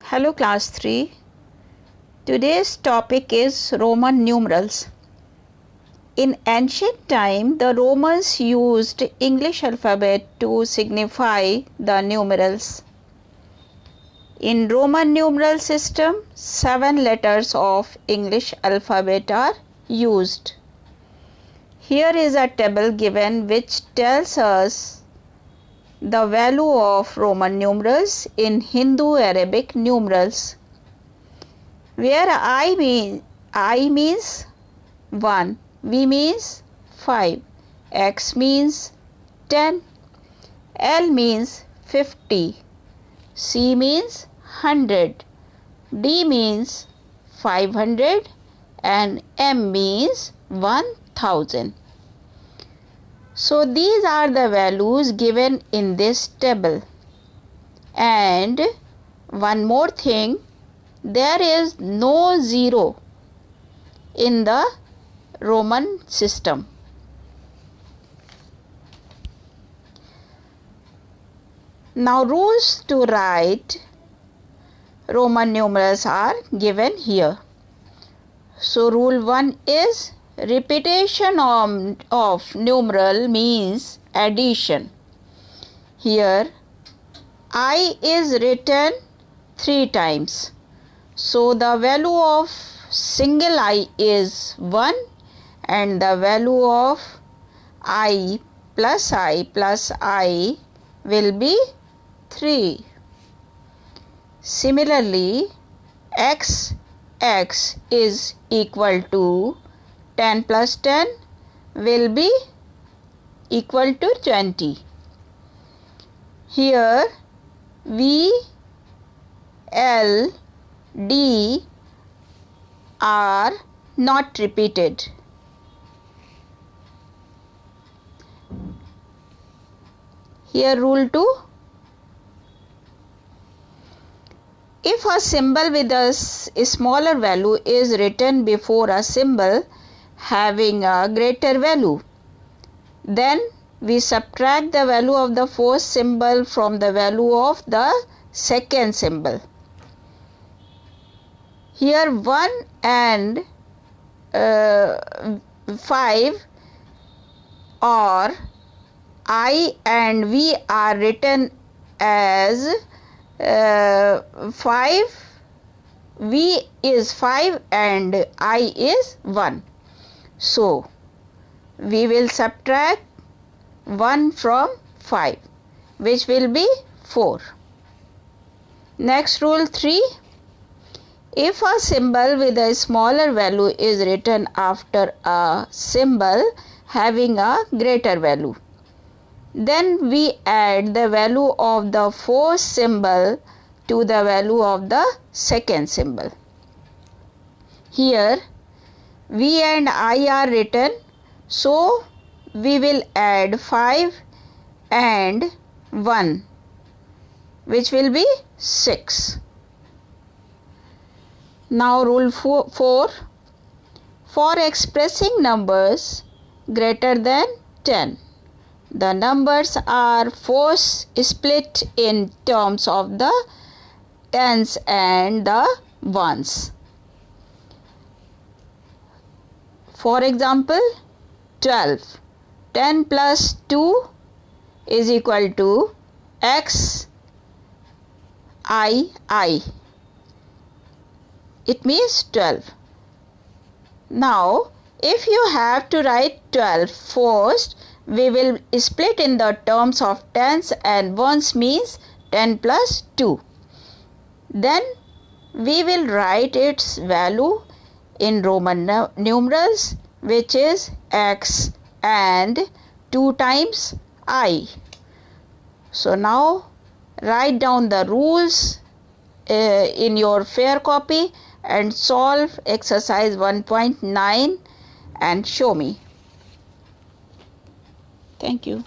Hello class 3. Today's topic is Roman numerals. In ancient time, the Romans used English alphabet to signify the numerals. In Roman numeral system, 7 letters of English alphabet are used. Here is a table given which tells us the value of Roman numerals in Hindu-Arabic numerals, where I means 1, V means 5, X means 10, L means 50, C means 100, D means 500 and M means 1000. So these are the values given in this table. And one more thing, there is no zero in the Roman system. Now rules to write Roman numerals are given here. So rule 1 is repetition of numeral means addition. Here I is written 3 times. So the value of single I is 1 and the value of I plus I will be 3. Similarly, X is equal to 10 plus 10 will be equal to 20. Here V, L, D are not repeated. Here rule 2. If a symbol with a smaller value is written before a symbol having a greater value, then we subtract the value of the first symbol from the value of the second symbol. Here 1 and 5 or I and V are written as 5, V is 5 and I is 1. So we will subtract 1 from 5, which will be 4. Next rule 3. If a symbol with a smaller value is written after a symbol having a greater value, then we add the value of the first symbol to the value of the second symbol. Here V and I are written, so we will add 5 and 1, which will be 6. Now rule 4. For expressing numbers greater than 10, the numbers are first split in terms of the tens and the ones. For example, 12. 10 plus 2 is equal to X I. It means 12. Now, if you have to write 12 first, we will split in the terms of tens and ones means 10 plus 2. Then we will write its value in Roman numerals, which is X and 2 times I. So now write down the rules in your fair copy and solve exercise 1.9 and show me. Thank you.